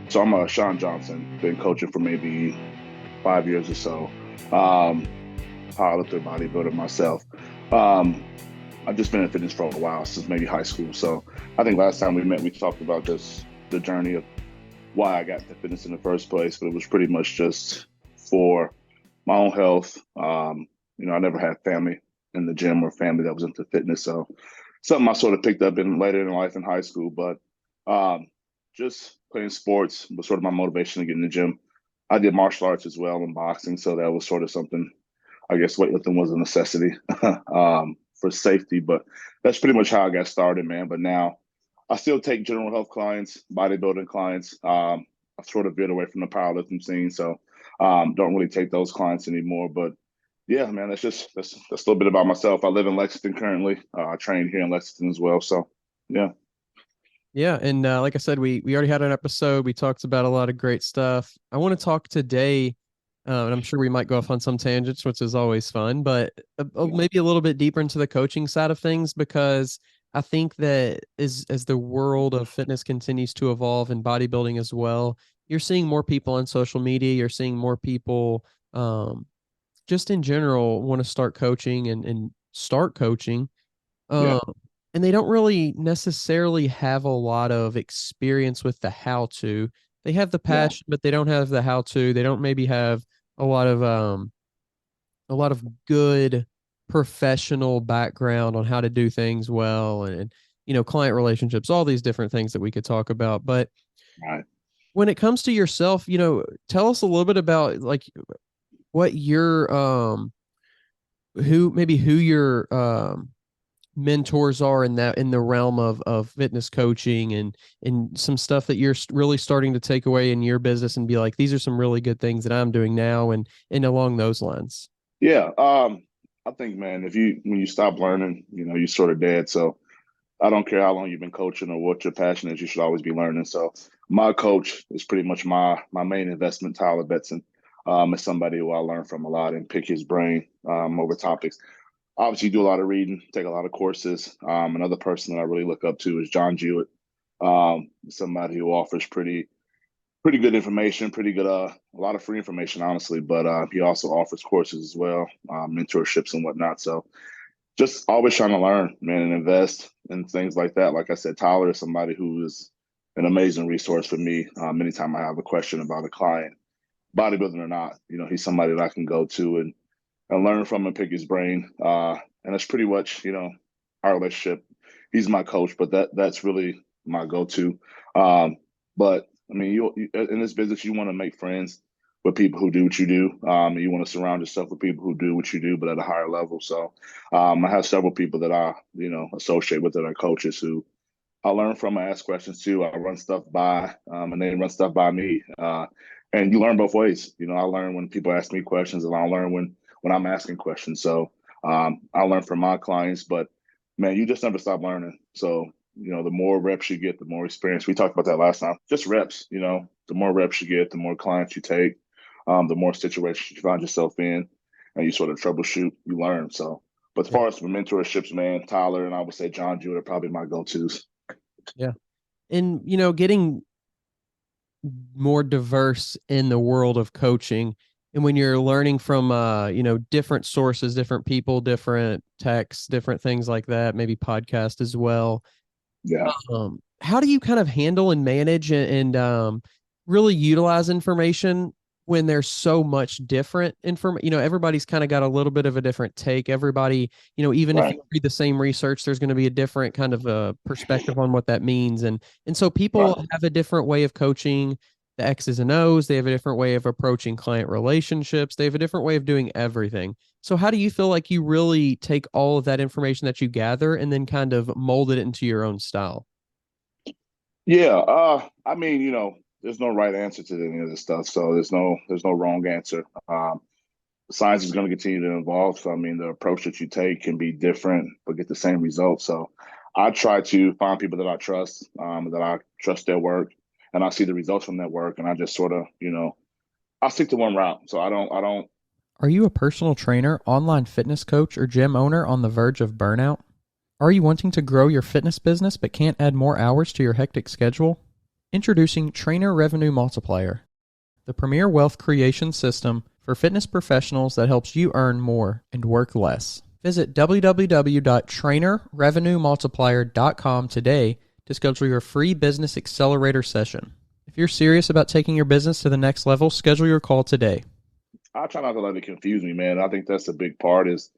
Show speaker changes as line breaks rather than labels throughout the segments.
So I'm Shawn Johnson, been coaching for maybe 5 years or so. Um, Powerlifter, bodybuilder myself. Um, I've just been in fitness for a while, since maybe high school. So I think last time we met, we talked about just the journey of why I got into fitness in the first place, but it was pretty much just for my own health. I never had family in the gym or family that was into fitness. So something I sort of picked up in later in life in high school, but um, just playing sports was sort of my motivation to get in the gym. I did martial arts as well and boxing, so that was sort of something. I guess weightlifting was a necessity for safety, but that's pretty much how I got started, man. But now I still take general health clients, bodybuilding clients. I've sort of veered away from the powerlifting scene, so don't really take those clients anymore. But yeah, man, that's a little bit about myself. I live in Lexington currently. I train here in Lexington as well. So yeah,
Yeah, and like I said, we already had an episode. We talked about a lot of great stuff. I want to talk today, and I'm sure we might go off on some tangents, which is always fun, but
yeah,
maybe a little bit deeper into the coaching side of things because I think that as the world of fitness continues to evolve and bodybuilding as well, you're seeing more people on social media. You're seeing more people, just in general, want to start coaching and start coaching.
yeah,
Um, and they don't really necessarily have a lot of experience with the how to. They have the
yeah,
passion, but they don't have the how to. They don't maybe have a lot of a lot of good professional background on how to do things well and client relationships, all these different things that we could talk about. But
right,
when it comes to yourself, tell us a little bit about like what your who your mentors are in that in the realm of fitness coaching and some stuff that you're really starting to take away in your business and be like, these are some really good things that I'm doing now and along those lines.
yeah. I think, man, if you when you stop learning, you're sort of dead. So I don't care how long you've been coaching or what your passion is, you should always be learning. So my coach is pretty much my main investment, Tyler Betson. Is somebody who I learn from a lot and pick his brain over topics. Obviously, do a lot of reading, take a lot of courses. Another person that I really look up to is John Jewett, somebody who offers pretty good information, pretty good a lot of free information, honestly. But he also offers courses as well, mentorships and whatnot. So just always trying to learn, man, and invest in things like that. Like I said, Tyler is somebody who is an amazing resource for me. Anytime I have a question about a client, bodybuilding or not, he's somebody that I can go to and learn from and pick his brain. And that's pretty much, our relationship. He's my coach, but that's really my go-to. But I mean, you in this business, you want to make friends with people who do what you do. And you want to surround yourself with people who do what you do, but at a higher level. So I have several people that I, associate with that are coaches who I learn from. I ask questions too. I run stuff by, and they run stuff by me. And you learn both ways. I learn when people ask me questions, and I learn when I'm asking questions. So I learn from my clients, but man, you just never stop learning. So the more reps you get, the more experience. We talked about that last time. Just reps. The more reps you get, the more clients you take, the more situations you find yourself in, and you sort of troubleshoot. You learn. So, but as
Yeah.
far as the mentorships, man, Tyler and I would say John Jewett are probably my go-tos.
Yeah. And getting more diverse in the world of coaching and when you're learning from different sources, different people, different texts, different things like that, maybe podcast as well.
Yeah.
How do you kind of handle and manage and really utilize information when there's so much different information? Everybody's kind of got a little bit of a different take. Everybody, even if
Right.
you read the same research, there's going to be a different kind of a perspective on what that means. And so
Right.
people have a different way of coaching the X's and O's. They have a different way of approaching client relationships. They have a different way of doing everything. So how do you feel like you really take all of that information that you gather and then kind of mold it into your own style?
Yeah. I mean, there's no right answer to any of this stuff. So there's no wrong answer. Science is going to continue to evolve. So I mean, the approach that you take can be different, but get the same results. So I try to find people that I trust, that I trust their work, and I see the results from that work, and I just sort of, I stick to one route. So I don't.
Are you a personal trainer, online fitness coach, or gym owner on the verge of burnout? Are you wanting to grow your fitness business but can't add more hours to your hectic schedule?
Introducing Trainer Revenue Multiplier, the premier wealth creation system for fitness professionals that helps you earn more and work less. Visit www.trainerrevenuemultiplier.com today to schedule your free business accelerator session. If you're serious about taking your business to the next level, schedule your call today.
I try not to let it confuse me, man. I think that's a big part. Is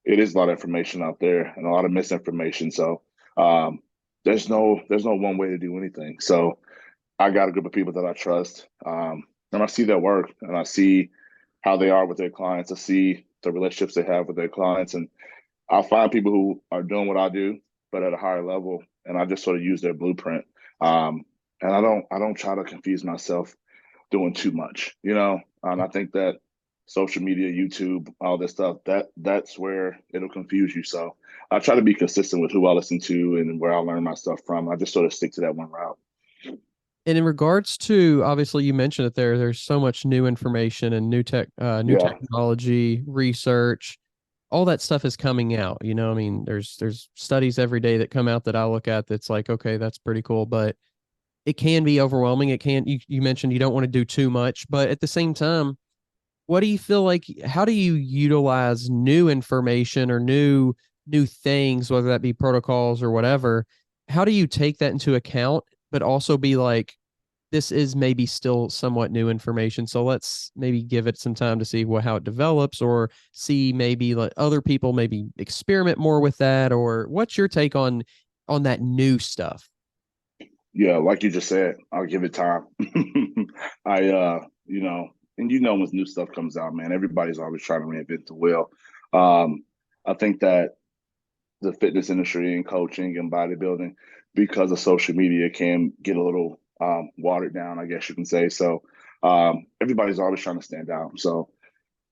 it is a lot of information out there and a lot of misinformation. So um, there's no one way to do anything. So I got a group of people that I trust, and I see their work, and I see how they are with their clients. I see the relationships they have with their clients, and I find people who are doing what I do, but at a higher level, and I just sort of use their blueprint. Um, and I don't try to confuse myself doing too much, you know. And I think that social media, YouTube, all this stuff, that's where it'll confuse you. So I try to be consistent with who I listen to and where I learn my stuff from. I just sort of stick to that one route.
And in regards to, obviously you mentioned it there's so much new information and new
Yeah,
technology, research, all that stuff is coming out. I mean, there's studies every day that come out that I look at that's like, okay, that's pretty cool, but it can be overwhelming. It can you mentioned you don't want to do too much, but at the same time, what do you feel like, how do you utilize new information or new things, whether that be protocols or whatever? How do you take that into account, but also be like, this is maybe still somewhat new information, so let's maybe give it some time to see how it develops, or see maybe let other people maybe experiment more with that? Or what's your take on that new stuff?
yeah, like you just said, I'll give it time. I you know, and when new stuff comes out, man, everybody's always trying to reinvent the wheel. Um, I think that the fitness industry and coaching and bodybuilding, because of social media, can get a little watered down, I guess you can say. So everybody's always trying to stand out. So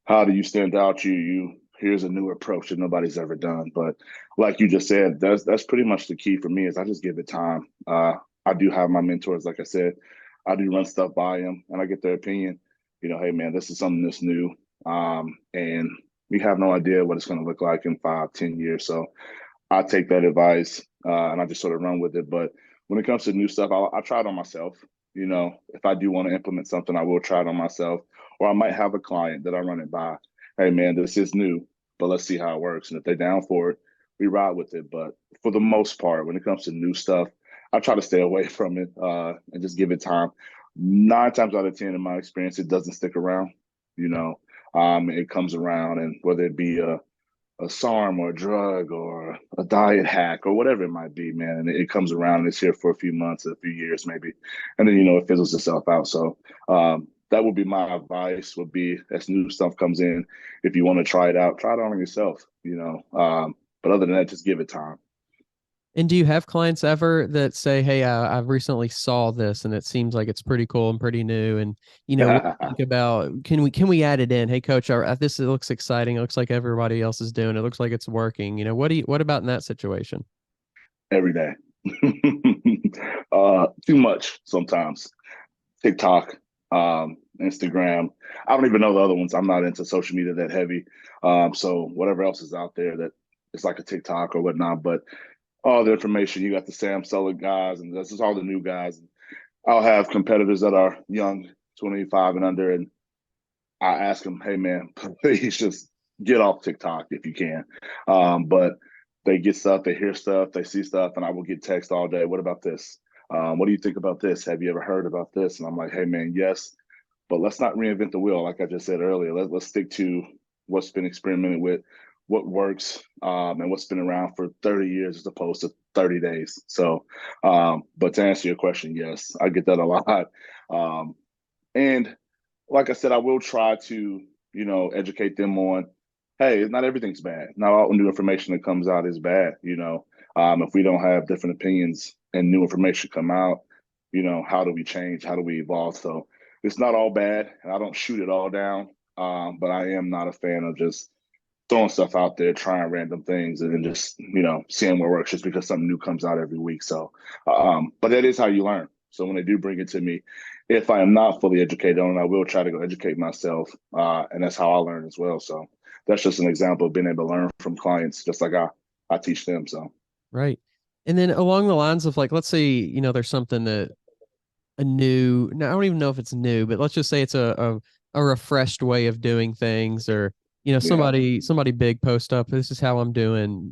how do you stand out? You here's a new approach that nobody's ever done. But like you just said, that's pretty much the key for me. Is I just give it time. I do have my mentors, like I said. I do run stuff by them, and I get their opinion. Hey man, this is something that's new, and we have no idea what it's going to look like in 5, 10 years. So I take that advice, and I just sort of run with it. But when it comes to new stuff, I try it on myself. If I do want to implement something, I will try it on myself. Or I might have a client that I run it by. Hey, man, this is new, but let's see how it works. And if they're down for it, we ride with it. But for the most part, when it comes to new stuff, I try to stay away from it, and just give it time. 9 times out of 10, in my experience, it doesn't stick around. You know, it comes around, and whether it be a SARM or a drug or a diet hack or whatever it might be, man. And it comes around and it's here for a few months, a few years maybe. And then, it fizzles itself out. So that would be my advice, would be as new stuff comes in, if you want to try it out, try it on yourself. But other than that, just give it time.
And do you have clients ever that say, "Hey, I recently saw this, and it seems like it's pretty cool and pretty new, and what do you think about, can we add it in? Hey, coach, this looks exciting. It looks like everybody else is doing it. Looks like it's working. What about in that situation?"
Every day. Too much sometimes. TikTok, Instagram. I don't even know the other ones. I'm not into social media that heavy. So whatever else is out there that it's like a TikTok or whatnot, but all the information, you got the Sam Sulek guys, and this is all the new guys. I'll have competitors that are young, 25 and under, and I ask them, hey man, please just get off TikTok if you can. But they get stuff, they hear stuff, they see stuff, and I will get text all day. What about this? What do you think about this? Have you ever heard about this? And I'm like, hey man, yes, but let's not reinvent the wheel. Like I just said earlier, let's stick to what's been experimented with, what works, and what's been around for 30 years as opposed to 30 days. So, but to answer your question, yes, I get that a lot. And like I said, I will try to, educate them on, hey, not everything's bad. Not all new information that comes out is bad. If we don't have different opinions and new information come out, how do we change? How do we evolve? So it's not all bad, and I don't shoot it all down. But I am not a fan of just throwing stuff out there, trying random things, and then just seeing what works just because something new comes out every week. So, but that is how you learn. So when they do bring it to me, if I am not fully educated on it, I will try to go educate myself, and that's how I learn as well. So that's just an example of being able to learn from clients, just like I teach them. So
Right. And then along the lines of, like, let's say, there's something that a new, no, I don't even know if it's new, but let's just say it's a refreshed way of doing things, or
Yeah,
somebody big post up, this is how I'm doing,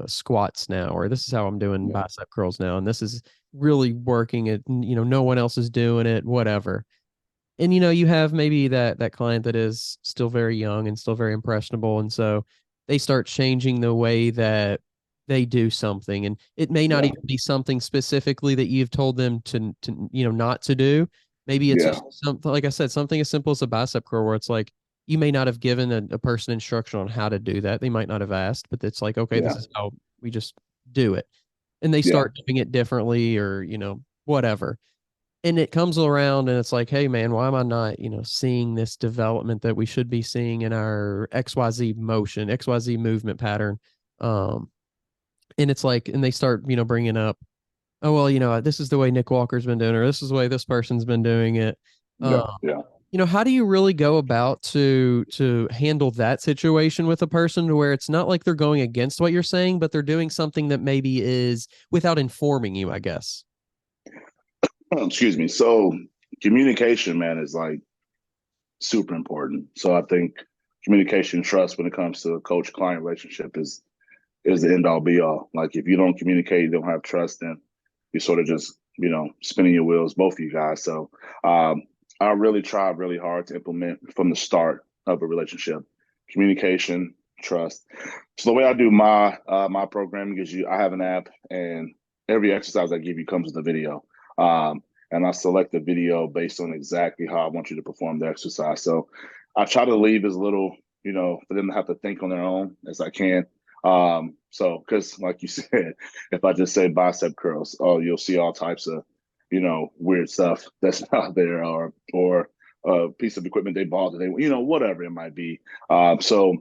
squats now, or this is how I'm doing
yeah,
bicep curls now, and this is really working it, and no one else is doing it, whatever. And you have maybe that client that is still very young and still very impressionable, and so they start changing the way that they do something, and it may not
yeah,
even be something specifically that you've told them to not to do. Maybe it's
yeah,
just something, like I said, something as simple as a bicep curl, where it's like you may not have given a person instruction on how to do that, they might not have asked, but it's like, okay, this
yeah,
is how we just do it, and they
yeah,
start doing it differently, or whatever. And it comes around and it's like, hey man, why am I not, seeing this development that we should be seeing in our XYZ motion, XYZ movement pattern? Um, and it's like, and they start, bringing up, oh, well, this is the way Nick Walker's been doing, or this is the way this person's been doing it.
yeah,
Um,
yeah.
how do you really go about to handle that situation with a person, to where it's not like they're going against what you're saying, but they're doing something that maybe is without informing you, I guess.
Excuse me. So communication, man, is like super important. So I think communication, trust when it comes to coach client relationship is the end all be all. Like if you don't communicate, you don't have trust, then you sort of just spinning your wheels, both of you guys. So I really try really hard to implement from the start of a relationship, communication, trust. So the way I do my programming is I have an app, and every exercise I give you comes with a video. And I select the video based on exactly how I want you to perform the exercise. So I try to leave as little, for them to have to think on their own as I can. So because like you said, if I just say bicep curls, oh, you'll see all types of, weird stuff that's not there, or a piece of equipment they bought that they, whatever it might be. So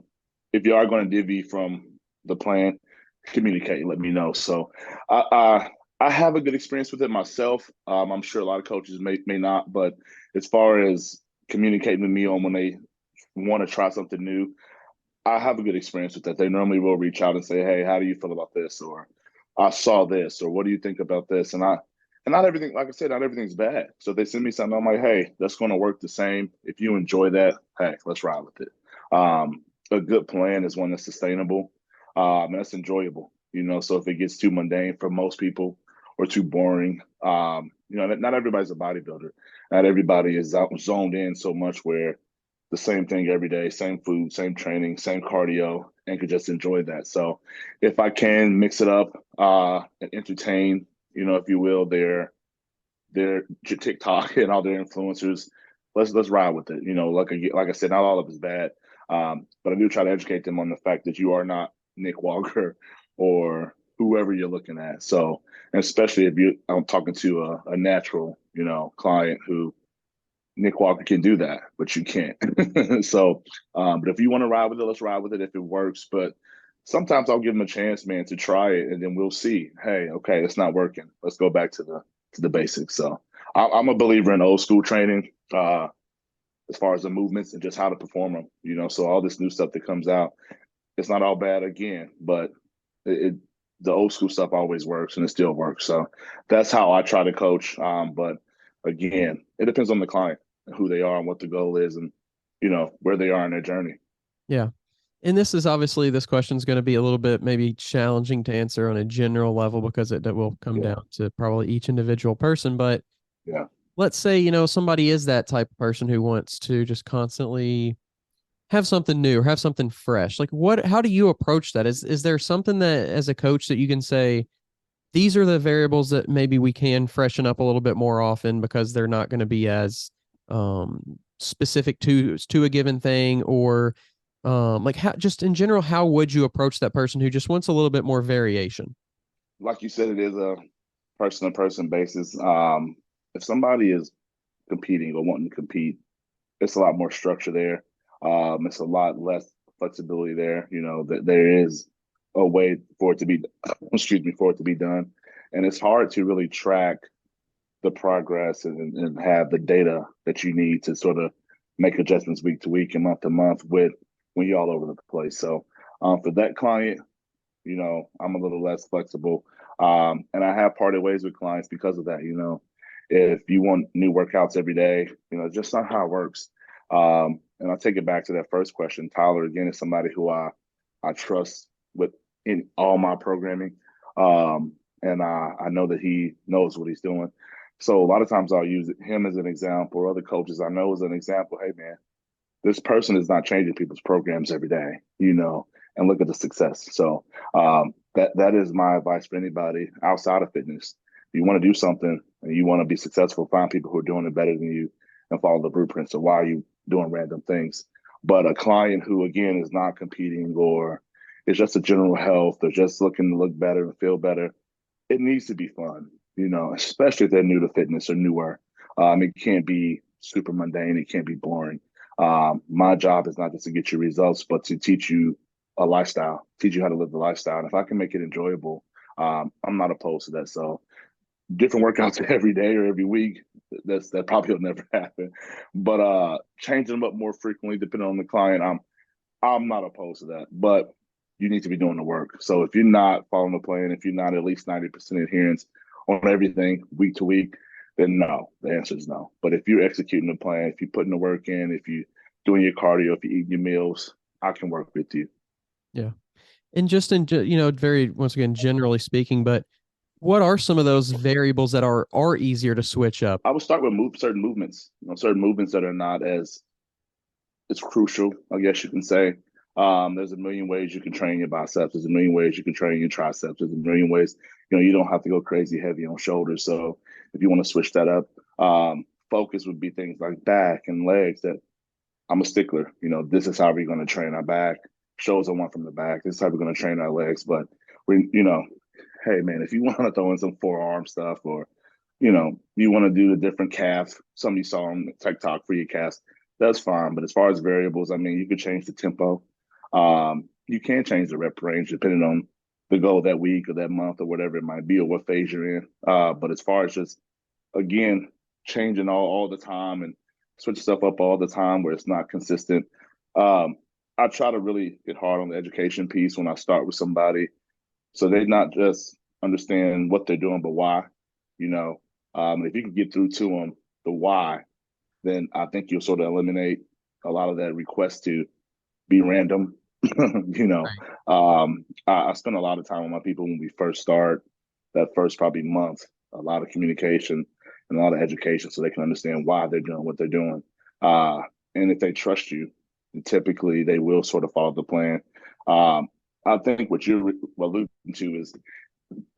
if you are going to deviate from the plan, communicate, let me know. So I have a good experience with it myself. I'm sure a lot of coaches may not, but as far as communicating with me on when they want to try something new, I have a good experience with that. They normally will reach out and say, "Hey, how do you feel about this?" Or "I saw this," or "What do you think about this?" And not everything, like I said, not everything's bad. So if they send me something, I'm like, "Hey, that's going to work the same. If you enjoy that, hey, let's ride with it." A good plan is one that's sustainable, and that's enjoyable. So if it gets too mundane for most people or too boring, not everybody's a bodybuilder. Not everybody is out zoned in so much where the same thing every day, same food, same training, same cardio, and could just enjoy that. So if I can mix it up and entertain, if you will, their TikTok and all their influencers, let's ride with it. Like I said, not all of it's bad, but I do try to educate them on the fact that you are not Nick Walker or whoever you're looking at. So, and especially if I'm talking to a natural, client who Nick Walker can do that, but you can't. So, but if you want to ride with it, let's ride with it if it works. But sometimes I'll give them a chance, man, to try it, and then we'll see. Hey, okay, it's not working. Let's go back to the basics. So, I'm a believer in old school training, as far as the movements and just how to perform them. So all this new stuff that comes out, it's not all bad again, but it the old school stuff always works and it still works. So that's how I try to coach. But again, it depends on the client, who they are and what the goal is, and where they are in their journey.
Yeah. And this is obviously, this question is going to be a little bit maybe challenging to answer on a general level, because it will come
Yeah,
down to probably each individual person. But
yeah.
let's say, somebody is that type of person who wants to just constantly have something new or have something fresh. Like how do you approach that? Is there something that as a coach that you can say, these are the variables that maybe we can freshen up a little bit more often, because they're not going to be as specific to a given thing, or like how, just in general, how would you approach that person who just wants a little bit more variation?
Like you said, it is a person to person basis. If somebody is competing or wanting to compete, it's a lot more structure there. It's a lot less flexibility there. That there is a way for it to be, excuse me, for it to be done, and it's hard to really track the progress and have the data that you need to sort of make adjustments week to week and month to month with when you're all over the place. So for that client, I'm a little less flexible, and I have parted ways with clients because of that. If you want new workouts every day, it's just not how it works. And I'll take it back to that first question. Tyler, again, is somebody who I trust with in all my programming. And I know that he knows what he's doing. So a lot of times I'll use him as an example, or other coaches I know as an example. Hey, man, this person is not changing people's programs every day, and look at the success. So that is my advice for anybody outside of fitness. If you want to do something and you want to be successful, find people who are doing it better than you and follow the blueprint. So why are you doing random things? But a client who, again, is not competing or is just a general health or just looking to look better and feel better, it needs to be fun, especially if they're new to fitness or newer. It can't be super mundane. It can't be boring. My job is not just to get you results, but to teach you a lifestyle, teach you how to live the lifestyle. And if I can make it enjoyable, I'm not opposed to that. So different workouts every day or every week, that probably will never happen. But changing them up more frequently, depending on the client, I'm not opposed to that. But you need to be doing the work. So if you're not following the plan, if you're not at least 90% adherence on everything week to week, then no, the answer is no. But if you're executing the plan, if you're putting the work in, if you're doing your cardio, if you're eating your meals, I can work with you.
Yeah. And just very, once again, generally speaking, but what are some of those variables that are easier to switch up?
I would start with certain movements, certain movements that are not as crucial, I guess you can say. There's a million ways you can train your biceps. There's a million ways you can train your triceps. There's a million ways, you don't have to go crazy heavy on shoulders. So if you want to switch that up, focus would be things like back and legs that I'm a stickler. This is how we're going to train our back. Shows I want from the back. This is how we're going to train our legs. But hey man, if you want to throw in some forearm stuff or, you want to do the different calf, some you saw on TikTok for your calves, that's fine. But as far as variables, you could change the tempo. You can change the rep range depending on the goal that week or that month or whatever it might be or what phase you're in. But as far as just, again, changing all the time and switch stuff up all the time where it's not consistent, I try to really get hard on the education piece when I start with somebody. So they not just understand what they're doing, but why, if you can get through to them the why, then I think you'll sort of eliminate a lot of that request to be random. I spend a lot of time with my people when we first start, that first probably month, a lot of communication and a lot of education so they can understand why they're doing what they're doing. And if they trust you, typically they will sort of follow the plan. I think what you're alluding to is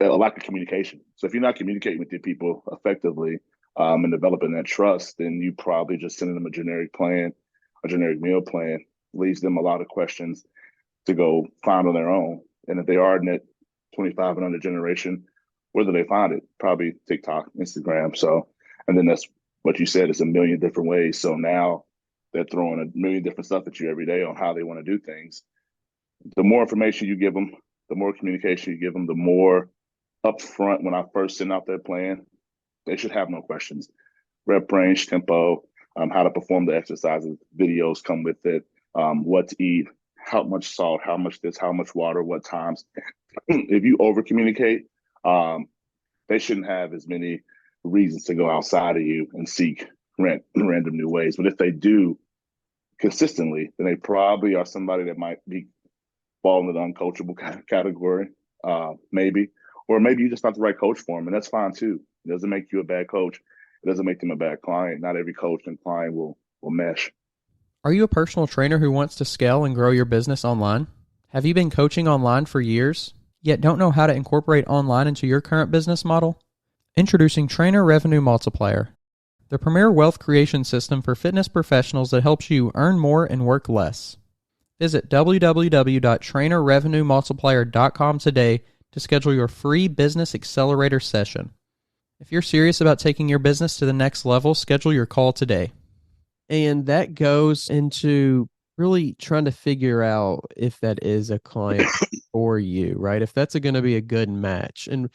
a lack of communication. So if you're not communicating with your people effectively and developing that trust, then you probably just sending them a generic plan, a generic meal plan, leaves them a lot of questions to go find on their own. And if they are in that 25 and under generation, where do they find it? Probably TikTok, Instagram. So, and then that's what you said, it's a million different ways. So now they're throwing a million different stuff at you every day on how they want to do things. The more information you give them, the more communication you give them, the more upfront when I first send out their plan, they should have no questions. Rep range, tempo, how to perform the exercises, videos come with it, what to eat, how much salt, how much this, how much water, what times. If you over communicate, they shouldn't have as many reasons to go outside of you and seek random new ways. But if they do consistently, then they probably are somebody that might be fall into the uncoachable category, maybe. Or maybe you're just not the right coach for them, and that's fine too. It doesn't make you a bad coach. It doesn't make them a bad client. Not every coach and client will mesh.
Are you a personal trainer who wants to scale and grow your business online? Have you been coaching online for years, yet don't know how to incorporate online into your current business model? Introducing Trainer Revenue Multiplier, the premier wealth creation system for fitness professionals that helps you earn more and work less. Visit www.trainerrevenuemultiplier.com today to schedule your free business accelerator session. If you're serious about taking your business to the next level, schedule your call today.
And that goes into really trying to figure out if that is a client for you, right? If that's going to be a good match. And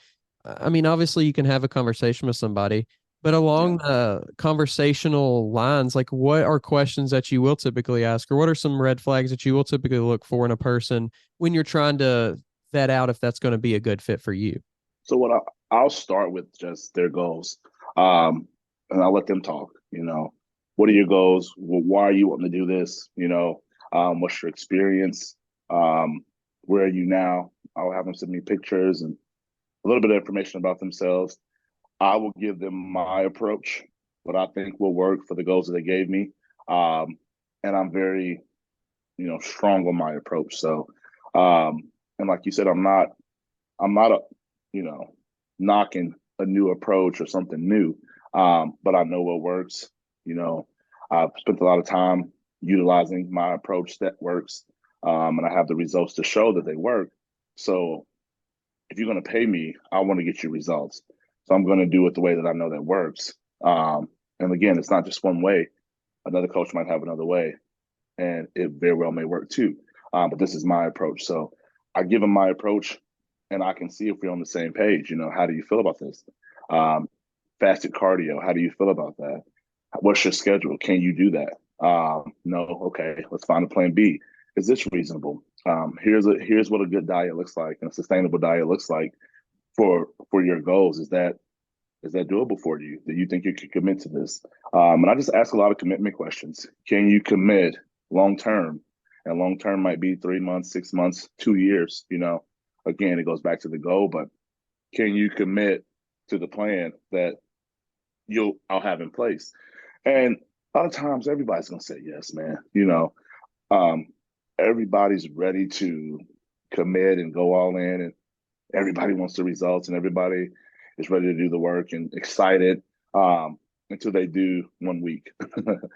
obviously you can have a conversation with somebody, but along the conversational lines, like what are questions that you will typically ask, or what are some red flags that you will typically look for in a person when you're trying to vet out if that's going to be a good fit for you?
So I'll start with just their goals. And I let them talk. What are your goals? Why are you wanting to do this? What's your experience? Where are you now? I'll have them send me pictures and a little bit of information about themselves. I will give them my approach, what I think will work for the goals that they gave me. And I'm very, strong on my approach. So, and like you said, I'm not you know, knocking a new approach or something new. But I know what works. I've spent a lot of time utilizing my approach that works. And I have the results to show that they work. So if you're going to pay me, I want to get you results. So I'm going to do it the way that I know that works. And again, it's not just one way. Another coach might have another way, and it very well may work too. But this is my approach. So I give them my approach, and I can see if we're on the same page. How do you feel about this? Fasted cardio, how do you feel about that? What's your schedule? Can you do that? No, okay, let's find a plan B. Is this reasonable? Here's what a good diet looks like and a sustainable diet looks like for your goals. Is that doable for you? Do you think you can commit to this? And I just ask a lot of commitment questions. Can you commit long term? And long term might be 3 months, 6 months, 2 years. Again, it goes back to the goal, but can you commit to the plan that I'll have in place? And a lot of times everybody's gonna say yes, man. Um, everybody's ready to commit and go all in, and everybody wants the results, and everybody is ready to do the work and excited until they do 1 week,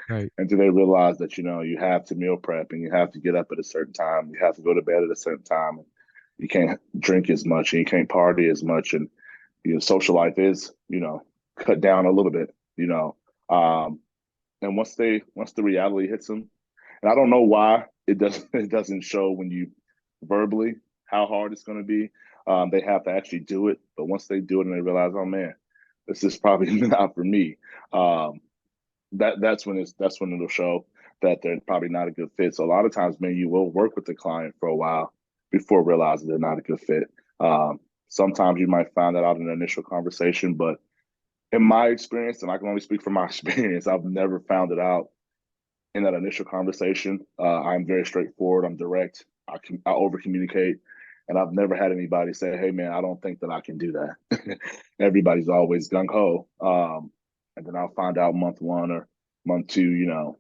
Right.
until they realize that you have to meal prep and you have to get up at a certain time, you have to go to bed at a certain time, and you can't drink as much and you can't party as much, and social life is cut down a little bit, um, and once the reality hits them, and I don't know why it doesn't show when you verbally how hard it's going to be. They have to actually do it, but once they do it and they realize, oh man, this is probably not for me. Um, that's when it'll show that they're probably not a good fit. So a lot of times, man, you will work with the client for a while before realizing they're not a good fit. Sometimes you might find that out in the initial conversation, but in my experience, and I can only speak from my experience, I've never found it out in that initial conversation. I'm very straightforward. I'm direct. I over communicate, and I've never had anybody say, "Hey, man, I don't think that I can do that." Everybody's always gung ho, and then I'll find out month one or month two,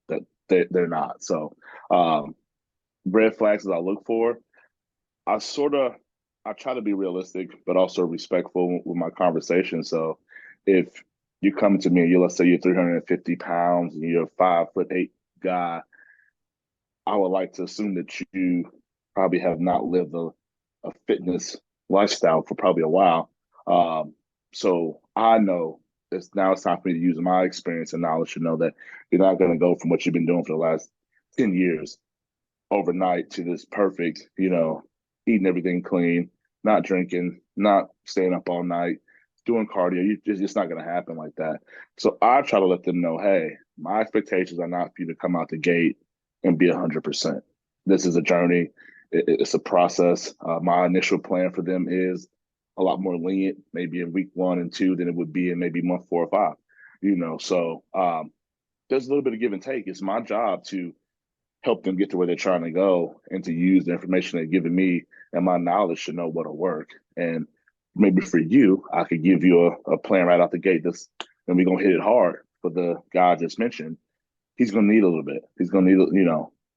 that they're not. So, red flags that I look for, I sort of I try to be realistic, but also respectful with my conversation. So, if you come to me and let's say you're 350 pounds and you're a 5'8" guy, I would like to assume that you probably have not lived a fitness lifestyle for probably a while. So I know it's time for me to use my experience and knowledge to know that you're not going to go from what you've been doing for the last 10 years overnight to this perfect, eating everything clean, not drinking, not staying up all night, doing cardio. It's just not going to happen like that. So I try to let them know, hey, my expectations are not for you to come out the gate and be 100%. This is a journey. It's a process. My initial plan for them is a lot more lenient, maybe in week 1 and 2 than it would be in maybe month 4 or 5. So there's a little bit of give and take. It's my job to help them get to where they're trying to go and to use the information they've given me and my knowledge to know what'll work. And maybe for you, I could give you a plan right out the gate. And we're gonna hit it hard for the guy I just mentioned. He's gonna need a little bit. He's gonna need,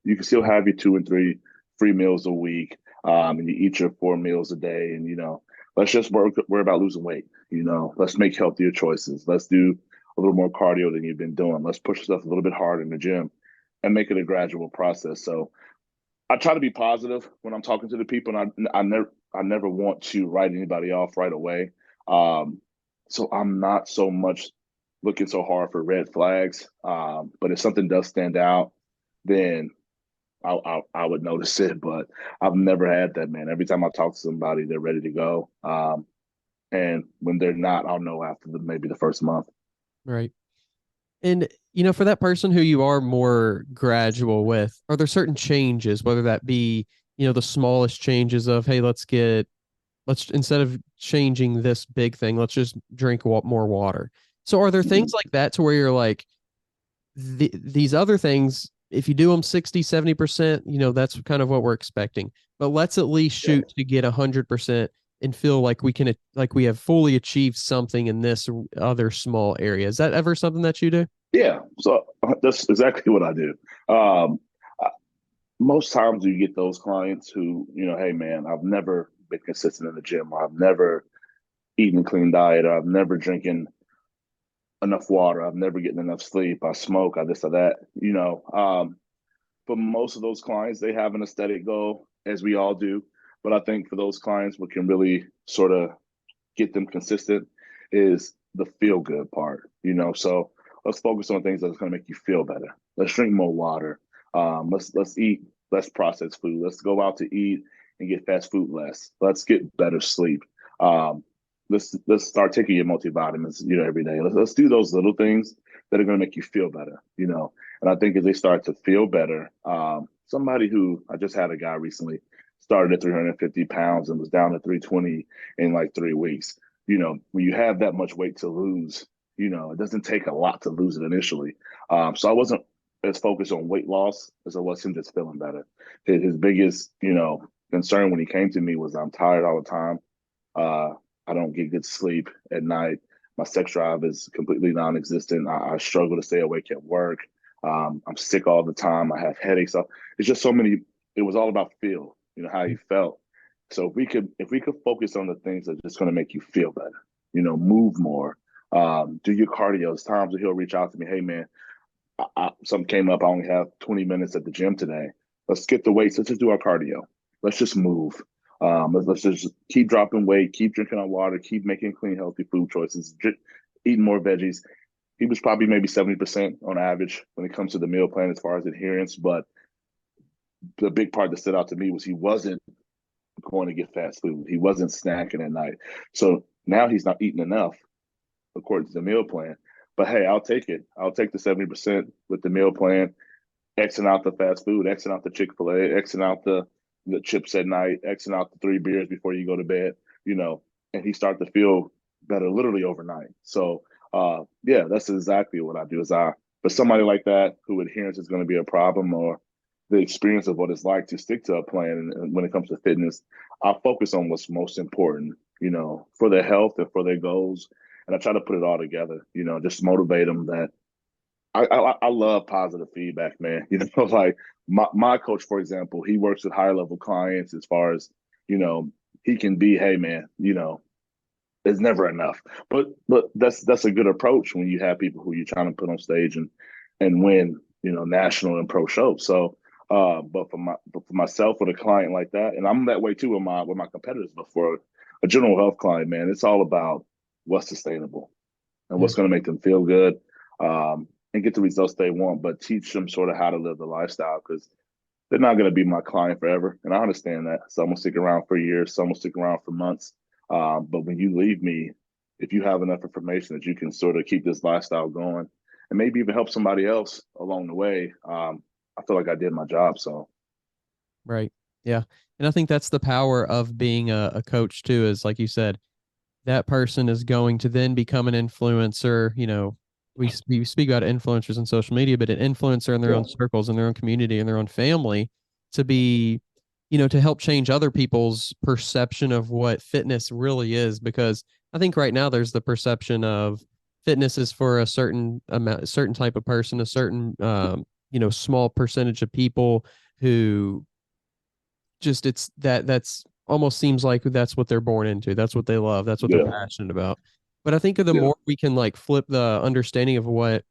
you can still have your 2 and 3 free meals a week, and you eat your 4 meals a day, and let's just worry about losing weight. Let's make healthier choices. Let's do a little more cardio than you've been doing. Let's push yourself a little bit harder in the gym and make it a gradual process. So I try to be positive when I'm talking to the people, and I never want to write anybody off right away. So I'm not so much looking so hard for red flags. But if something does stand out, then I would notice it. But I've never had that, man. Every time I talk to somebody, they're ready to go. And when they're not, I'll know after maybe the first month.
Right. And, for that person who you are more gradual with, are there certain changes, whether that be, the smallest changes of, hey, let's get let's, instead of changing this big thing, let's just drink more water. So are there things like that to where you're like, these other things, if you do them 60-70%, that's kind of what we're expecting, but let's at least shoot to get 100% and feel like we have fully achieved something in this other small area. Is that ever something that you do?
Yeah, so that's exactly what I do. Most times you get those clients who, hey man, I've never been consistent in the gym, or I've never eaten a clean diet, or I've never drinking enough water, I've never getting enough sleep, I smoke, I this or that. For most of those clients, they have an aesthetic goal, as we all do. But I think for those clients, what can really sort of get them consistent is the feel good part. So let's focus on things that's going to make you feel better. Let's drink more water. Let's eat less processed food. Let's go out to eat and get fast food less. Let's get better sleep. Let's start taking your multivitamins, every day. Let's do those little things that are going to make you feel better. And I think as they start to feel better, somebody who I just had a guy recently started at 350 pounds and was down to 320 in like 3 weeks. When you have that much weight to lose, it doesn't take a lot to lose it initially. So I wasn't as focused on weight loss as I was him just feeling better. His biggest, concern when he came to me was I'm tired all the time. I don't get good sleep at night. My sex drive is completely non-existent. I struggle to stay awake at work. I'm sick all the time. I have headaches. So it's just so many. It was all about feel, how you felt. So if we could focus on the things that are just going to make you feel better, move more, do your cardio. There's times that he'll reach out to me, hey man, something came up. I only have 20 minutes at the gym today. Let's skip the weights. Let's just do our cardio. Let's just move. Let's just keep dropping weight, keep drinking our water, keep making clean, healthy food choices, eating more veggies. He was probably maybe 70% on average when it comes to the meal plan as far as adherence. But the big part that stood out to me was he wasn't going to get fast food. He wasn't snacking at night. So now he's not eating enough according to the meal plan. But hey, I'll take it. I'll take the 70% with the meal plan, Xing out the fast food, Xing out the Chick-fil-A, Xing out the chips at night, Xing out the 3 beers before you go to bed, and he started to feel better literally overnight. So yeah, that's exactly what I do. For somebody like that who adherence is going to be a problem, or the experience of what it's like to stick to a plan, and when it comes to fitness, I focus on what's most important, for their health and for their goals. And I try to put it all together, just motivate them that I love positive feedback, man. Like my coach, for example, he works with higher level clients as far as, he can be, hey man, it's never enough. But that's a good approach when you have people who you're trying to put on stage and win, national and pro shows. So but for myself with a client like that, and I'm that way too with my competitors, but for a general health client, man, it's all about what's sustainable and what's going to make them feel good. And get the results they want, but teach them sort of how to live the lifestyle, because they're not going to be my client forever. And I understand that. Some will stick around for years, some will stick around for months. But when you leave me, if you have enough information that you can sort of keep this lifestyle going and maybe even help somebody else along the way, I feel like I did my job. So.
Right. Yeah. And I think that's the power of being a coach too, is like you said, that person is going to then become an influencer. We speak about influencers on social media, but an influencer in their own circles, in their own community, in their own family, to be, to help change other people's perception of what fitness really is. Because I think right now there's the perception of fitness is for a certain amount, a certain type of person, a certain, small percentage of people who just, that's almost seems like that's what they're born into. That's what they love. That's what they're passionate about. But I think the more we can like flip the understanding of what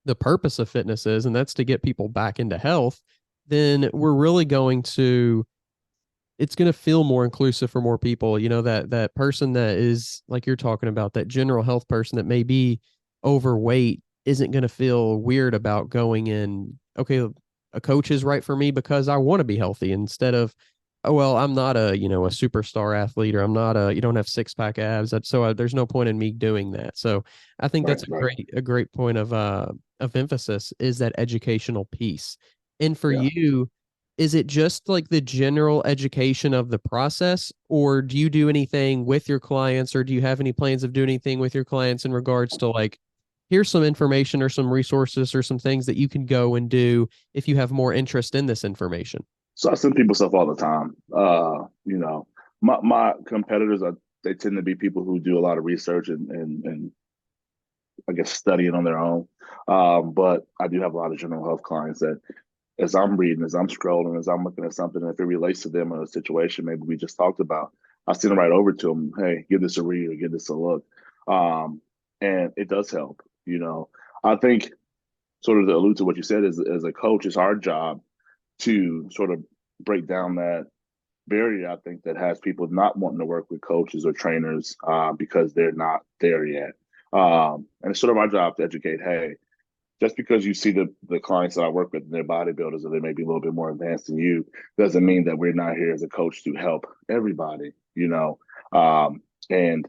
the purpose of fitness is, and that's to get people back into health, then we're really it's going to feel more inclusive for more people. That person that is like you're talking about, that general health person that may be overweight isn't going to feel weird about going in. Okay, a coach is right for me because I want to be healthy, instead of, oh, well, I'm not a superstar athlete, or I'm not you don't have 6-pack abs. So there's no point in me doing that. So I think that's a great point of emphasis, is that educational piece. And for you, is it just like the general education of the process, or do you do anything with your clients, or do you have any plans of doing anything with your clients in regards to like, here's some information or some resources or some things that you can go and do if you have more interest in this information?
So I send people stuff all the time. You know, my competitors are they tend to be people who do a lot of research and I guess studying on their own. But I do have a lot of general health clients that as I'm reading, as I'm scrolling, as I'm looking at something, if it relates to them or a situation maybe we just talked about, I send it right over to them. Hey, give this a read or give this a look. Um, and it does help. You know, I think sort of to allude to what you said is as a coach, it's our job to sort of break down that barrier. I think that has people not wanting to work with coaches or trainers because they're not there yet. And it's sort of our job to educate. Hey, just because you see the clients that I work with and they're bodybuilders or they may be a little bit more advanced than you doesn't mean that we're not here as a coach to help everybody, you know. And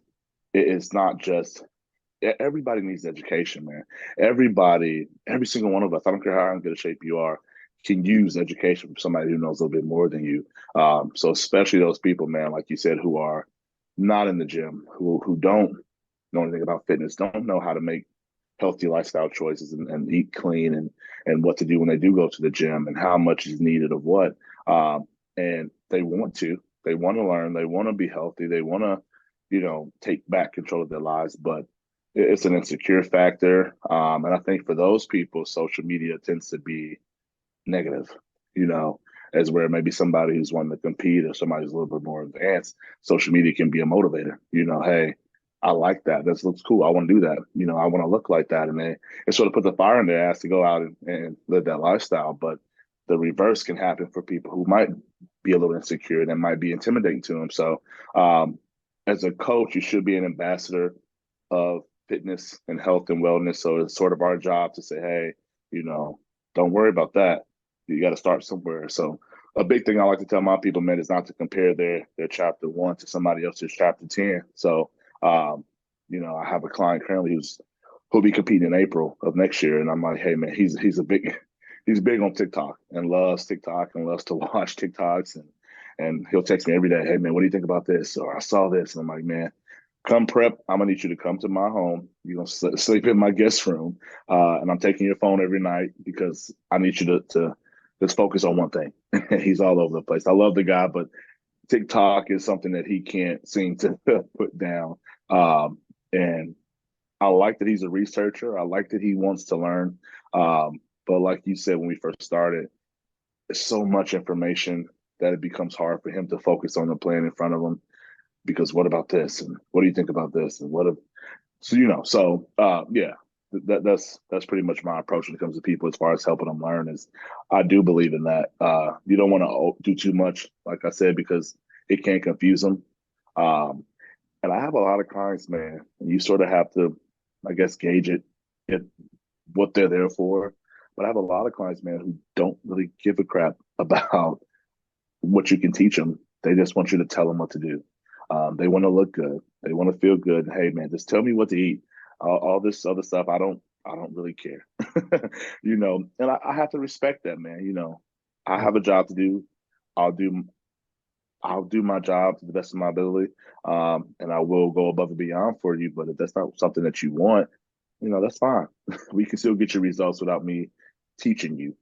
it's not just everybody needs education, man. Everybody, every single one of us, I don't care how in good shape you are, can use education from somebody who knows a little bit more than you. So especially those people, man, like you said, who are not in the gym, who don't know anything about fitness, don't know how to make healthy lifestyle choices and eat clean and what to do when they do go to the gym and how much is needed of what. And they want to learn, they want to be healthy, they want to, you know, take back control of their lives, but it's an insecure factor. And I think for those people, social media tends to be negative, you know, as where maybe somebody who's wanting to compete or somebody who's a little bit more advanced, social media can be a motivator. You know, hey, I like that. This looks cool. I want to do that. You know, I want to look like that. And it sort of puts a fire in their ass to go out and live that lifestyle. But the reverse can happen for people who might be a little insecure and it might be intimidating to them. So as a coach, you should be an ambassador of fitness and health and wellness. So it's sort of our job to say, hey, you know, don't worry about that. You got to start somewhere. So a big thing I like to tell my people, man, is not to compare their chapter 1 to somebody else's chapter 10. So, you know, I have a client currently who'll be competing in April of next year, and I'm like, hey, man, he's big on TikTok and loves TikTok and loves to watch TikToks and he'll text me every day, hey, man, what do you think about this? Or I saw this, and I'm like, man, come prep. I'm gonna need you to come to my home. You're gonna sleep in my guest room, and I'm taking your phone every night because I need you to just focus on one thing. He's all over the place. I love the guy, but TikTok is something that he can't seem to put down. And I like that he's a researcher. I like that he wants to learn. But like you said when we first started, there's so much information that it becomes hard for him to focus on the plan in front of him because what about this and what do you think about this and what if so you know so yeah, that's pretty much my approach when it comes to people as far as helping them learn is I do believe in that. You don't want to do too much, like I said, because it can confuse them. And I have a lot of clients, man, and you sort of have to, I guess, gauge it what they're there for. But I have a lot of clients, man, who don't really give a crap about what you can teach them. They just want you to tell them what to do. They want to look good. They want to feel good. Hey, man, just tell me what to eat. All this other stuff, I don't really care. You know, and I have to respect that, man. You know, I
Yeah.
have a job to do. I'll do I'll do my job to the best of my ability, and I will go above and beyond for you. But if that's not something that you want, you know, that's fine. We can still get your results without me teaching you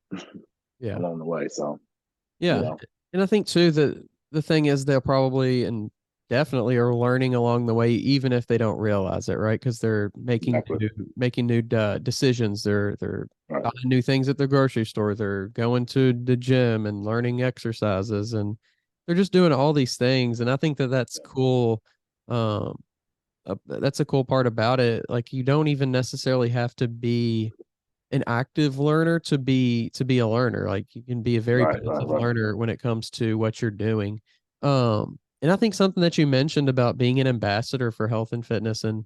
Yeah.
along the way. So, you
Yeah.
know,
And I think too that the thing is they'll probably and definitely are learning along the way, even if they don't realize it, right? Because they're
exactly.
making new decisions. They're
Right.
buying new things at the grocery store. They're going to the gym and learning exercises, and they're just doing all these things. And I think that that's cool. Um, that's a cool part about it. Like you don't even necessarily have to be an active learner to be a learner. Like you can be a very
Right. Right.
passive
Right.
learner when it comes to what you're doing. And I think something that you mentioned about being an ambassador for health and fitness and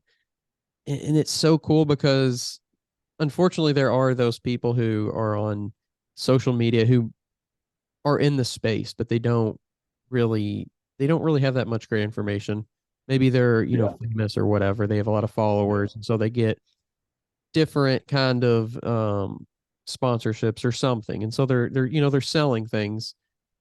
it's so cool because unfortunately there are those people who are on social media who are in the space, but really they don't really have that much great information. Maybe they're,
Yeah.
famous or whatever. They have a lot of
Yeah.
followers, and so they get different kind of sponsorships or something. And so they're selling things.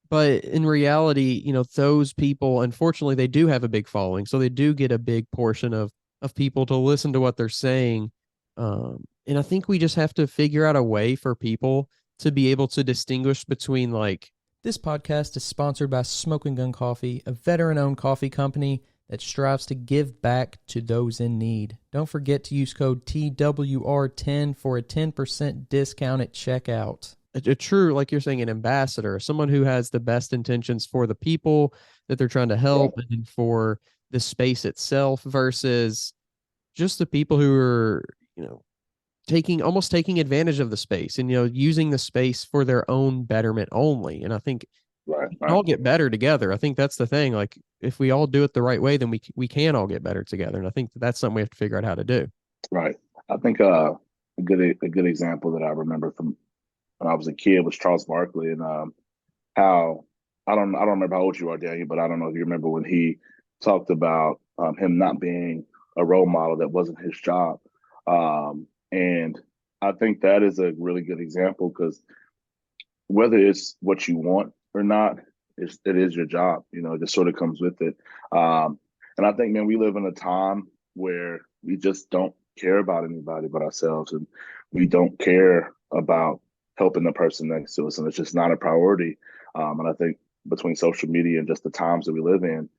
But in reality, those people, unfortunately, they do have a big following. So they do get a big portion of people to listen to what they're saying. And I think we just have to figure out a way for people to be able to distinguish between like.
This podcast is sponsored by Smoking Gun Coffee, a veteran-owned coffee company that strives to give back to those in need. Don't forget to use code TWR10 for a 10% discount at checkout.
A true, like you're saying, an ambassador, someone who has the best intentions for the people that they're trying to help and for the space itself versus just the people who are, almost taking advantage of the space and, using the space for their own betterment only. And I think we can all get better together. I think that's the thing. Like if we all do it the right way, then we can all get better together. And I think that's something we have to figure out how to do.
Right. I think a good example that I remember from when I was a kid was Charles Barkley, and how I don't remember how old you are, Daniel, but I don't know if you remember when he talked about him not being a role model that wasn't his job. And I think that is a really good example because whether it's what you want or not, it is your job. It just sort of comes with it. And I think, man, we live in a time where we just don't care about anybody but ourselves, and we don't care about helping the person next to us, and it's just not a priority. And I think between social media and just the times that we live in,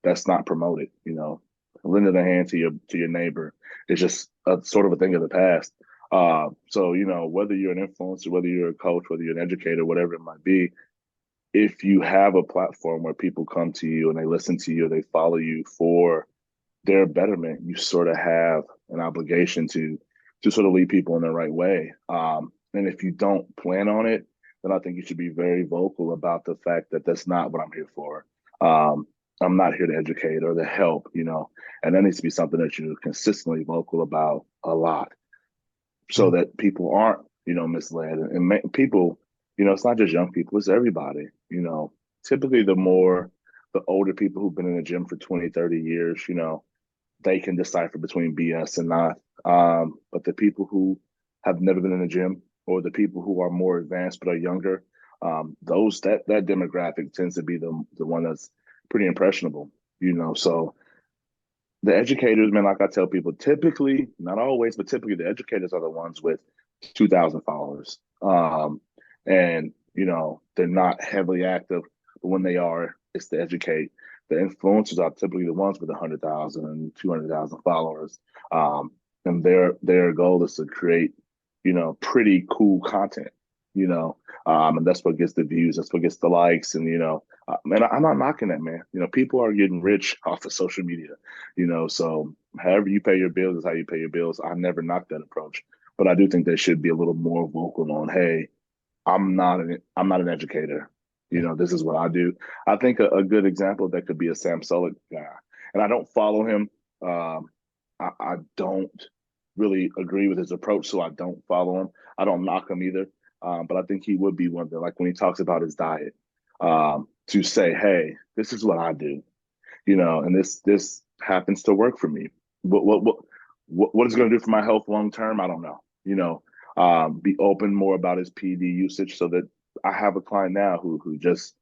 that's not promoted. Lending a hand to your neighbor is just a sort of a thing of the past. So whether you're an influencer, whether you're a coach, whether you're an educator, whatever it might be, if you have a platform where people come to you and they listen to you, they follow you for their betterment, you sort of have an obligation to sort of lead people in the right way. And if you don't plan on it, then I think you should be very vocal about the fact that that's not what I'm here for. I'm not here to educate or to help, and that needs to be something that you're consistently vocal about a lot so that people aren't, misled. And people, it's not just young people, it's everybody. Typically the older people who've been in the gym for 20, 30 years, they can decipher between BS and not. But the people who have never been in the gym, or the people who are more advanced but are younger, that demographic tends to be the one that's pretty impressionable, So the educators, man, like I tell people, typically, not always, but typically the educators are the ones with 2,000 followers. And, they're not heavily active, but when they are, it's to educate. The influencers are typically the ones with 100,000 and 200,000 followers. And their goal is to create, pretty cool content, and that's what gets the views, that's what gets the likes, and and I'm not knocking that, man. People are getting rich off of social media, so however you pay your bills is how you pay your bills. I never knocked that approach, but I do think they should be a little more vocal on, hey, I'm not an educator. This is what I do. I think a good example of that could be a Sam Sulek guy, and I don't follow him. I don't really agree with his approach, so I don't follow him. I don't knock him either, but I think he would be one that, like when he talks about his diet, to say, "Hey, this is what I do," and this happens to work for me. What is it going to do for my health long term? I don't know. Be open more about his PD usage, so that I have a client now who just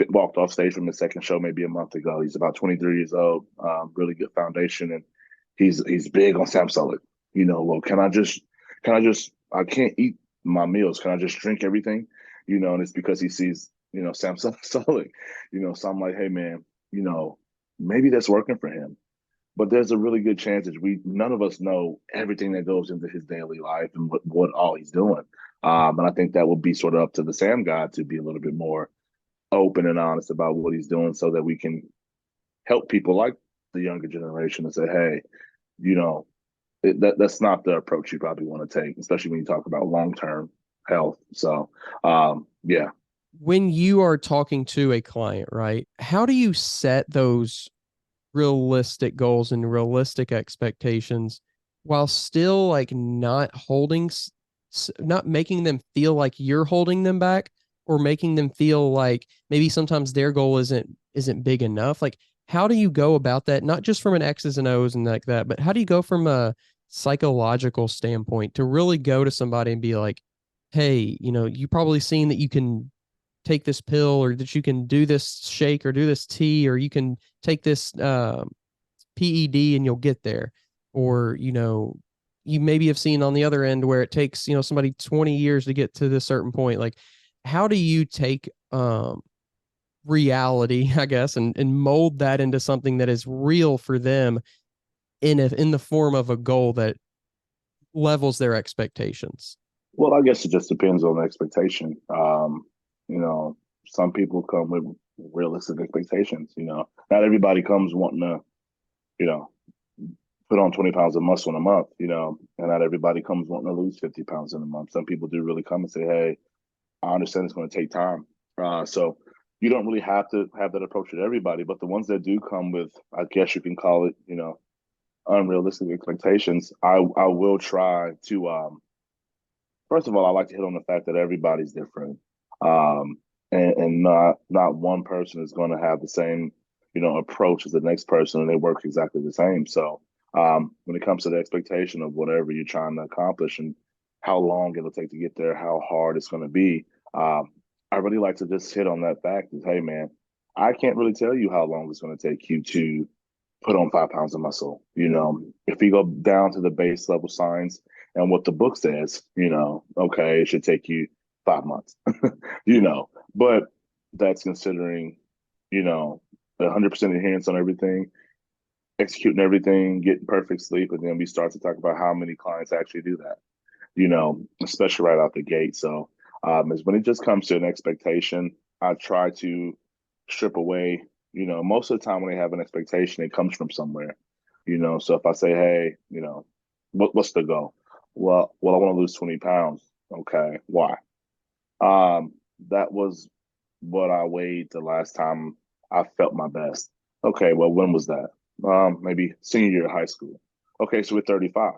walked off stage from the second show maybe a month ago. He's about 23 years old, really good foundation, and he's big on Sam Sulek. Well, I can't eat my meals. Can I just drink everything? And it's because he sees, Sam Sulek, so I'm like, hey man, maybe that's working for him. But there's a really good chance that none of us know everything that goes into his daily life and what all he's doing. And I think that will be sort of up to the Sam guy to be a little bit more open and honest about what he's doing, so that we can help people like the younger generation and say, hey, that's not the approach you probably want to take, especially when you talk about long-term health. So, yeah.
When you are talking to a client, right, how do you set those realistic goals and realistic expectations while still like not making them feel like you're holding them back, or making them feel like maybe sometimes their goal isn't big enough? Like, how do you go about that? Not just from an X's and O's and like that, but how do you go from a psychological standpoint to really go to somebody and be like, hey, you probably seen that you can take this pill, or that you can do this shake or do this tea, or you can take this PED and you'll get there. Or, you maybe have seen on the other end where it takes, somebody 20 years to get to this certain point. Like, how do you take reality, I guess, and mold that into something that is real for them in the form of a goal that levels their expectations?
Well, I guess it just depends on the expectation. Some people come with realistic expectations. Not everybody comes wanting to, you know, put on 20 pounds of muscle in a month, and not everybody comes wanting to lose 50 pounds in a month. Some people do really come and say, hey, I understand it's going to take time. So you don't really have to have that approach with everybody, but the ones that do come with, I guess you can call it, unrealistic expectations, I will try to, first of all, I like to hit on the fact that everybody's different. And not one person is going to have the same, approach as the next person, and they work exactly the same. So when it comes to the expectation of whatever you're trying to accomplish and how long it'll take to get there, how hard it's going to be, I really like to just hit on that fact is, hey, man, I can't really tell you how long it's going to take you to put on 5 pounds of muscle. If you go down to the base level science and what the book says, okay, it should take you 5 months, but that's considering, 100% adherence on everything, executing everything, getting perfect sleep. And then we start to talk about how many clients actually do that, especially right out the gate. So is when it just comes to an expectation, I try to strip away, most of the time when they have an expectation, it comes from somewhere, so if I say, hey, what's the goal? Well, I want to lose 20 pounds. Okay. Why? That was what I weighed the last time I felt my best. Okay. Well, when was that? Maybe senior year of high school. Okay. So we're 35,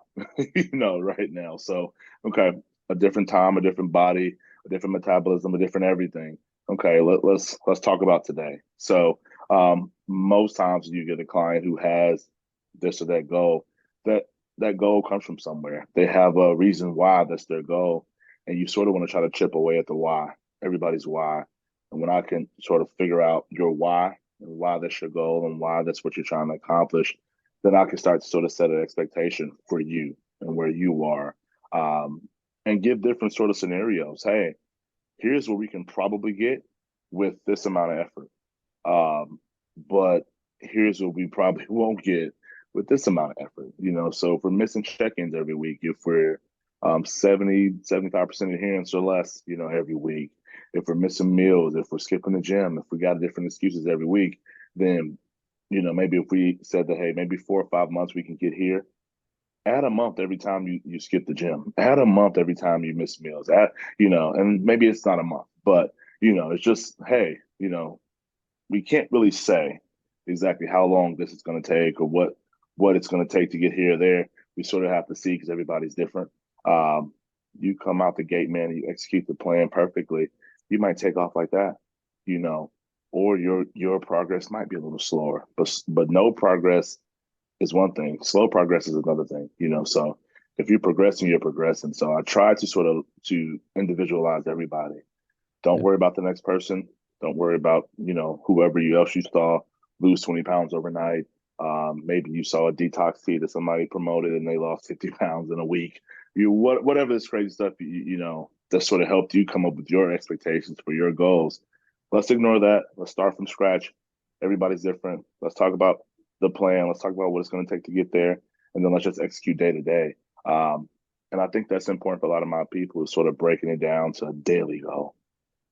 right now. So, okay. A different time, a different body, a different metabolism, a different everything. Okay. Let's talk about today. So, most times you get a client who has this or that goal, that goal comes from somewhere. They have a reason why that's their goal. And you sort of want to try to chip away at the why, everybody's why. And when I can sort of figure out your why and why that's your goal and why that's what you're trying to accomplish, then I can start to sort of set an expectation for you and where you are, and give different sort of scenarios. Hey, here's what we can probably get with this amount of effort. But here's what we probably won't get with this amount of effort, So if we're missing check-ins every week, if we're 75% adherence or less, every week, if we're missing meals, if we're skipping the gym, if we got different excuses every week, then, maybe if we said that, hey, maybe 4 or 5 months we can get here, add a month every time you skip the gym, add a month every time you miss meals, and maybe it's not a month, but, it's just, hey, we can't really say exactly how long this is going to take or what it's going to take to get here or there. We sort of have to see because everybody's different. You come out the gate, man, and you execute the plan perfectly, you might take off like that, or your progress might be a little slower, but no progress is one thing. Slow progress is another thing, So if you're progressing, you're progressing. So I try to sort of to individualize everybody. Don't worry about the next person. Don't worry about, whoever else you saw lose 20 pounds overnight. Maybe you saw a detox tea that somebody promoted and they lost 50 pounds in a week. Whatever this crazy stuff, that sort of helped you come up with your expectations for your goals. Let's ignore that. Let's start from scratch. Everybody's different. Let's talk about the plan. Let's talk about what it's going to take to get there. And then let's just execute day to day. And I think that's important for a lot of my people is sort of breaking it down to a daily goal.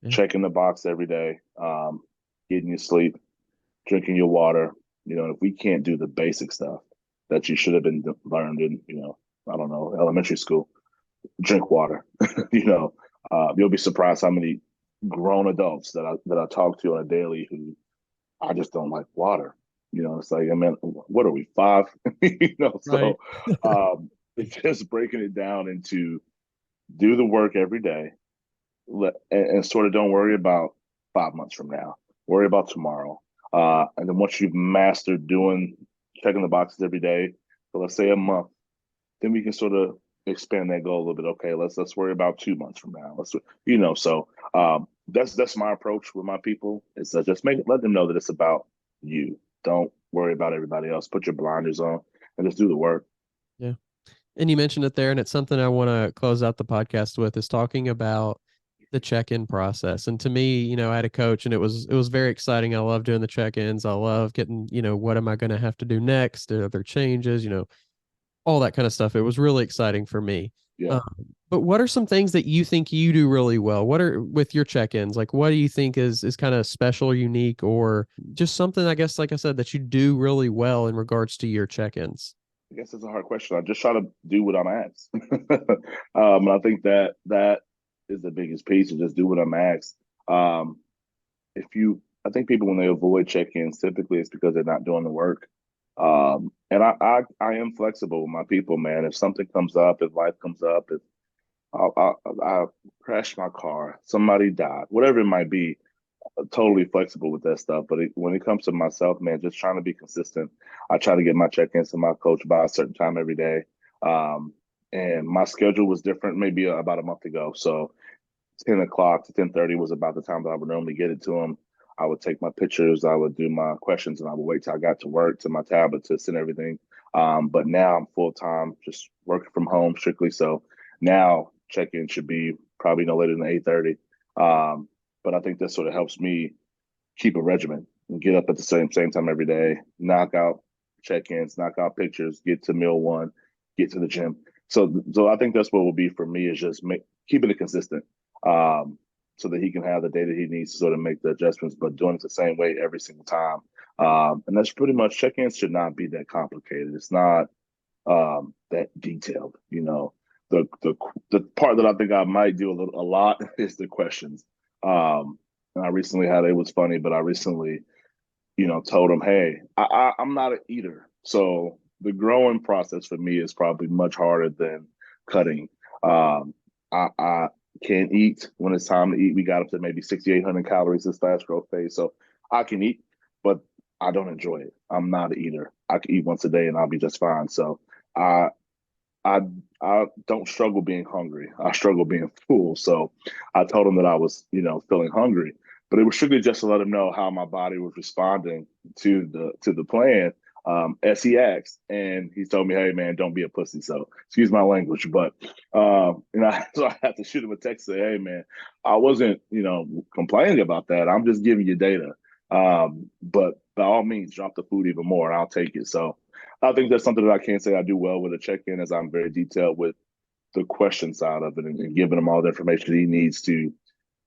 Yeah. Checking the box every day, getting your sleep, drinking your water. If we can't do the basic stuff that you should have been learned in, I don't know, elementary school, drink water. You'll be surprised how many grown adults that I talk to on a daily who I just don't like water. It's like, I mean, what are we, 5? So it's just breaking it down into do the work every day and sort of don't worry about 5 months from now. Worry about tomorrow. And then once you've mastered checking the boxes every day for, let's say, a month, then we can sort of expand that goal a little bit. Okay, let's worry about 2 months from now. So that's my approach with my people. Is just let them know that it's about you. Don't worry about everybody else. Put your blinders on and just do the work.
Yeah. And you mentioned it there, and it's something I want to close out the podcast with, is talking about the check-in process. And to me, I had a coach, and it was very exciting. I love doing the check-ins. I love getting, what am I going to have to do next? Are there changes? All that kind of stuff. It was really exciting for me.
Yeah.
But what are some things that you think you do really well? What are with your check-ins? Like, what do you think is kind of special, unique, or just something, I guess, like I said, that you do really well in regards to your check-ins?
I guess it's a hard question. I just try to do what I'm asked. And I think that is the biggest piece, is just do what I'm asked. Um, I think people, when they avoid check-ins, typically it's because they're not doing the work. And I am flexible with my people, man. If something comes up, if life comes up, if I crashed my car, somebody died, whatever it might be, totally flexible with that stuff. But when it comes to myself, man, just trying to be consistent. I try to get my check-ins to my coach by a certain time every day. And my schedule was different maybe about a month ago. So 10 o'clock to 10:30 was about the time that I would normally get it to him. I would take my pictures, I would do my questions, and I would wait till I got to work to my tablet to send everything. But now I'm full time, just working from home strictly. So now check-in should be probably no later than 8:30. But I think that sort of helps me keep a regimen and get up at the same time every day, knock out check-ins, knock out pictures, get to meal one, get to the gym. So I think that's what will be for me, is just keeping it consistent, so that he can have the data he needs to sort of make the adjustments, but doing it the same way every single time. And that's pretty much, check-ins should not be that complicated. It's not that detailed. The part that I think I might do a lot is the questions. And I recently it was funny, but I recently, told him, hey, I'm not an eater. So the growing process for me is probably much harder than cutting. I can't eat when it's time to eat. We got up to maybe 6,800 calories this last growth phase. So I can eat, but I don't enjoy it. I'm not an eater. I can eat once a day and I'll be just fine. So I I I don't struggle being hungry. I struggle being full. So I told him that I was, feeling hungry, but it was strictly just to let him know how my body was responding to the plan, as he asked. And he told me, "Hey, man, don't be a pussy." So excuse my language, but so I had to shoot him a text and say, "Hey, man, I wasn't, complaining about that. I'm just giving you data. But by all means, drop the food even more, and I'll take it." So I think that's something that I can say I do well with a check-in, as I'm very detailed with the question side of it, and giving him all the information he needs to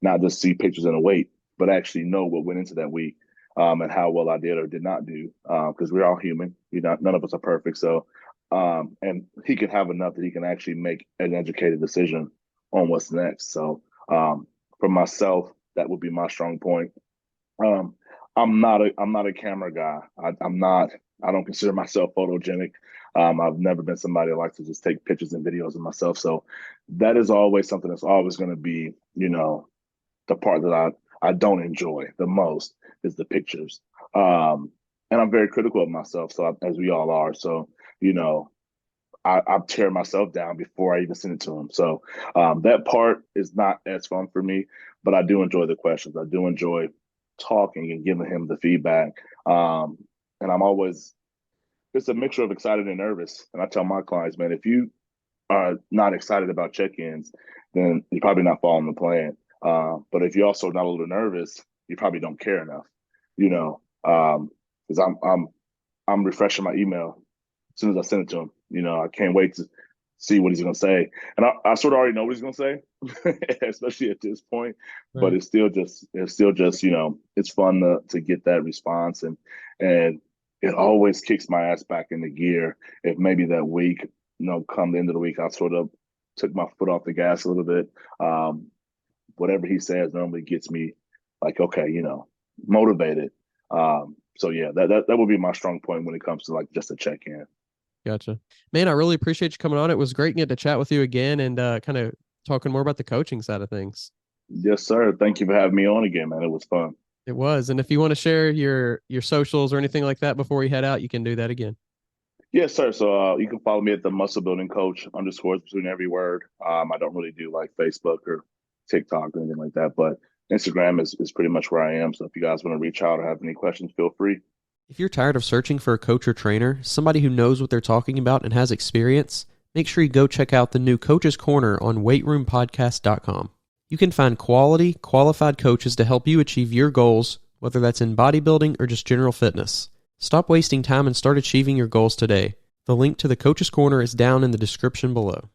not just see pictures and a weight, but actually know what went into that week, and how well I did or did not do. Because we're all human. None of us are perfect. So, and he can have enough that he can actually make an educated decision on what's next. So, for myself, that would be my strong point. Um, I'm not a camera guy. I'm not. I don't consider myself photogenic. I've never been somebody that likes to just take pictures and videos of myself. So that is always something that's always going to be, the part that I don't enjoy the most is the pictures. And I'm very critical of myself, so as we all are. So, I tear myself down before I even send it to him. So that part is not as fun for me, but I do enjoy the questions. I do enjoy talking and giving him the feedback. And it's a mixture of excited and nervous. And I tell my clients, man, if you are not excited about check-ins, then you're probably not following the plan. But if you're also not a little nervous, you probably don't care enough, because I'm refreshing my email as soon as I send it to him. I can't wait to see what he's going to say. And I sort of already know what he's going to say, especially at this point. Right. But it's still just, it's fun to get that response. And it always kicks my ass back into gear if maybe that week, come the end of the week, I sort of took my foot off the gas a little bit. Whatever he says normally gets me like, okay, motivated. So yeah, that would be my strong point when it comes to like just a check-in.
Gotcha. Man, I really appreciate you coming on. It was great getting to chat with you again and kind of talking more about the coaching side of things.
Yes, sir. Thank you for having me on again, man. It was fun.
It was. And if you want to share your socials or anything like that before we head out, you can do that again.
Yes, sir. So you can follow me at the Muscle Building Coach _ between every word. I don't really do like Facebook or TikTok or anything like that, but Instagram is pretty much where I am. So if you guys want to reach out or have any questions, feel free.
If you're tired of searching for a coach or trainer, somebody who knows what they're talking about and has experience, make sure you go check out the new Coach's Corner on weightroompodcast.com. You can find quality, qualified coaches to help you achieve your goals, whether that's in bodybuilding or just general fitness. Stop wasting time and start achieving your goals today. The link to the Coach's Corner is down in the description below.